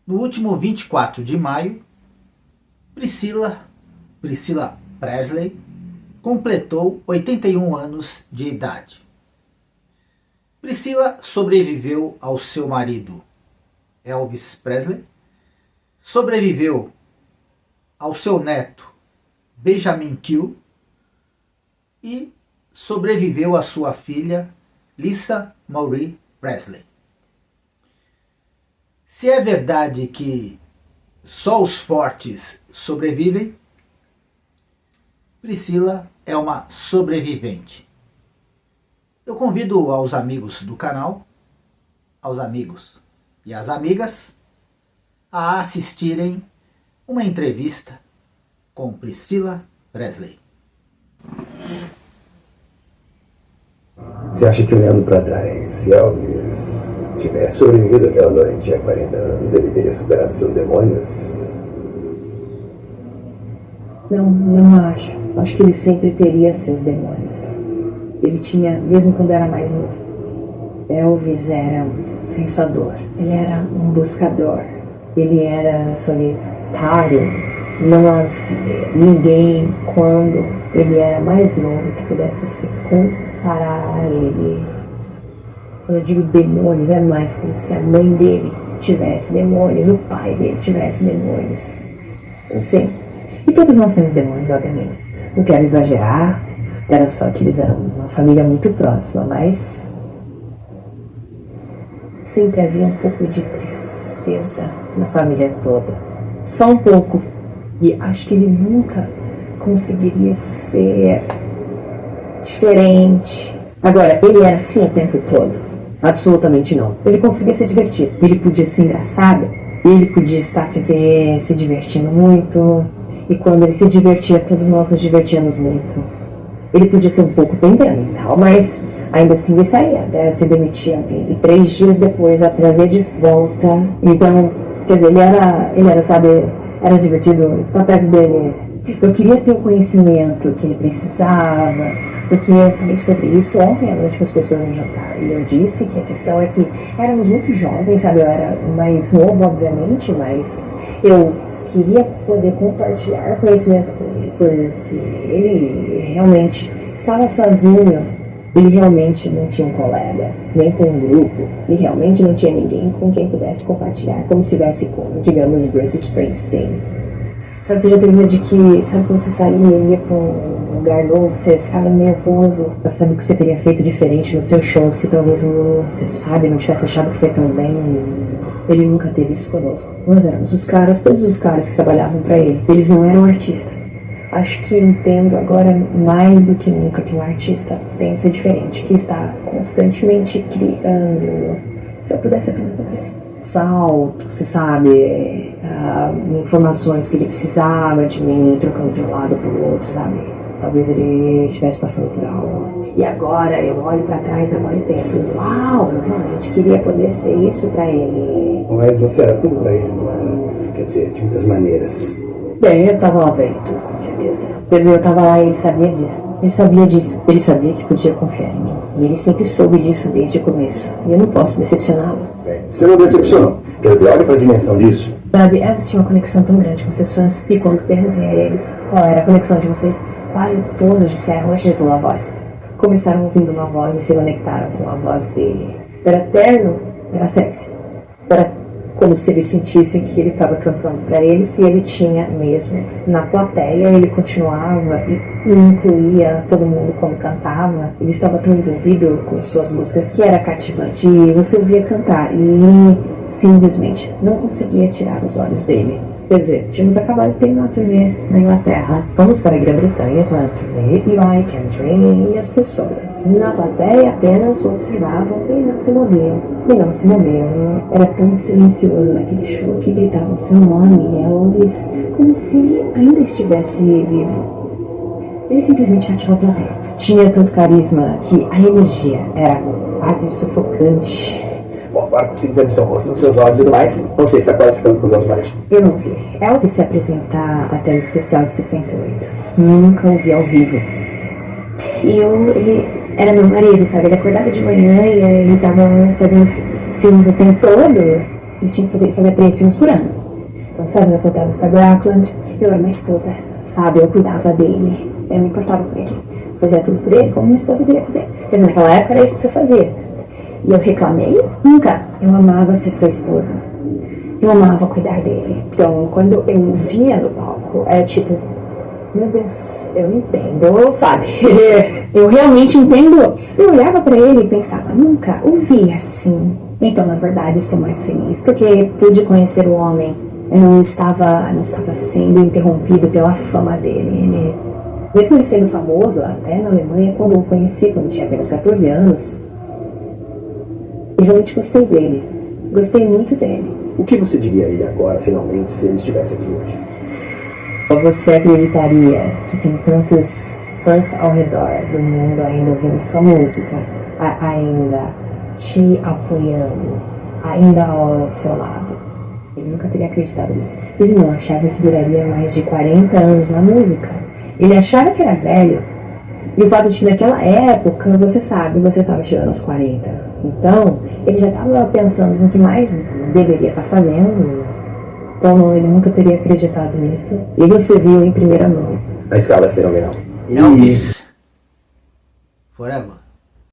No último 24 de maio, Priscilla Presley completou 81 anos de idade. Priscilla sobreviveu ao seu marido Elvis Presley, sobreviveu ao seu neto Benjamin Kill e sobreviveu à sua filha Lisa Marie Presley. Se é verdade que só os fortes sobrevivem, Priscilla é uma sobrevivente. Eu convido aos amigos do canal, aos amigos e às amigas, a assistirem uma entrevista com Priscilla Presley. Você acha que, olhando para trás, se Elvis tivesse sobrevivido aquela noite há 40 anos, ele teria superado seus demônios? Não acho. Acho que ele sempre teria seus demônios. Ele tinha, mesmo quando era mais novo. Elvis era um pensador, ele era um buscador, ele era solitário. Não havia ninguém, quando ele era mais novo, que pudesse se comparar a ele. Quando eu digo demônios, é mais como se a mãe dele tivesse demônios, o pai dele tivesse demônios. Sim. E todos nós temos demônios, obviamente. Não quero exagerar, era só que eles eram uma família muito próxima, mas sempre havia um pouco de tristeza na família toda. Só um pouco. E acho que ele nunca conseguiria ser diferente. Agora, ele era assim o tempo todo? Absolutamente não. Ele conseguia se divertir. Ele podia ser engraçado. Ele podia estar, se divertindo muito. E quando ele se divertia, todos nós nos divertíamos muito. Ele podia ser um pouco temperamental, mas ainda assim ele saía, se demitia alguém. E 3 dias depois a trazer de volta. Então, ele era, sabe, era divertido estar perto dele. Eu queria ter o conhecimento que ele precisava, porque eu falei sobre isso ontem à noite com as pessoas no jantar. E eu disse que a questão é que éramos muito jovens, sabe? Eu era mais novo, obviamente, mas eu queria poder compartilhar conhecimento com ele, porque ele realmente estava sozinho. Ele realmente não tinha um colega, nem com um grupo. Ele realmente não tinha ninguém com quem pudesse compartilhar, como se tivesse com, digamos, Bruce Springsteen. Sabe, você já teve medo de que, sabe, quando você saía e ia para um lugar novo, você ficava nervoso, sabe o que você teria feito diferente no seu show, se talvez você, sabe, não tivesse achado que foi tão bem. Ele nunca teve isso conosco. Nós éramos os caras, todos os caras que trabalhavam para ele. Eles não eram artistas. Acho que entendo agora mais do que nunca que um artista pensa diferente, que está constantemente criando. Se eu pudesse apenas dar salto, você sabe, informações que ele precisava de mim, trocando de um lado para o outro, sabe? Talvez ele estivesse passando por algo. E agora eu olho para trás agora e penso, uau, eu realmente queria poder ser isso para ele. Mas você era tudo para ele, não era? Quer dizer, de muitas maneiras. Bem, eu tava lá pra ele tudo, com certeza. Quer dizer, eu tava lá e ele sabia disso. Ele sabia disso. Ele sabia que podia confiar em mim. E ele sempre soube disso desde o começo. E eu não posso decepcioná-lo. Bem, você não decepcionou. Quer dizer, olha pra dimensão disso. Sabe, Elvis tinha uma conexão tão grande com seus fãs. E quando perguntei a eles qual era a conexão de vocês, quase todos disseram antes de tua voz. Começaram ouvindo uma voz e se conectaram com a voz dele. Era terno, era sexy. Era como se eles sentissem que ele estava cantando para eles, e ele tinha mesmo. Na plateia, ele continuava e incluía todo mundo quando cantava. Ele estava tão envolvido com suas músicas que era cativante. E você ouvia cantar e simplesmente não conseguia tirar os olhos dele. Quer dizer, tínhamos acabado de ter uma turnê na Inglaterra. Fomos para a Grã-Bretanha com a turnê UI Country, e as pessoas na plateia apenas observavam e não se moviam. E não se moviam. Era tão silencioso naquele show que gritavam seu nome, Elvis, como se ele ainda estivesse vivo. Ele simplesmente ativou a plateia. Tinha tanto carisma que a energia era quase sufocante. Bom, agora consigo ver no seu rosto, nos seus olhos e tudo mais. Você está quase ficando com os olhos mais. Eu não vi Elvis se apresentar até no especial de 68. Nunca o vi ao vivo. E ele era meu marido, sabe? Ele acordava de manhã e ele tava fazendo filmes o tempo todo. Ele tinha que fazer 3 filmes por ano. Então, sabe, nós voltávamos pra Grackland. Eu era uma esposa, sabe? Eu cuidava dele. Eu me importava com ele. Fazia tudo por ele, como uma esposa queria fazer. Quer dizer, naquela época era isso que você fazia. E eu reclamei? Nunca. Eu amava ser sua esposa. Eu amava cuidar dele. Então, quando eu o via no palco, era tipo... Meu Deus, eu entendo, sabe? Eu realmente entendo. Eu olhava pra ele e pensava, nunca o vi assim. Então, na verdade, estou mais feliz, porque pude conhecer o homem. Eu não estava sendo interrompido pela fama dele. Mesmo ele sendo famoso, até na Alemanha, quando eu o conheci, quando eu tinha apenas 14 anos, eu realmente gostei dele. Gostei muito dele. O que você diria a ele agora, finalmente, se ele estivesse aqui hoje? Você acreditaria que tem tantos fãs ao redor do mundo ainda ouvindo sua música, ainda te apoiando, ainda ao seu lado? Ele nunca teria acreditado nisso. Ele não achava que duraria mais de 40 anos na música. Ele achava que era velho. E o fato de que naquela época, você sabe, você estava chegando aos 40. Então, ele já estava pensando no que mais deveria estar fazendo. Então, não, ele nunca teria acreditado nisso. E você viu em primeira mão. A escala é fenomenal. Elvis. Forever.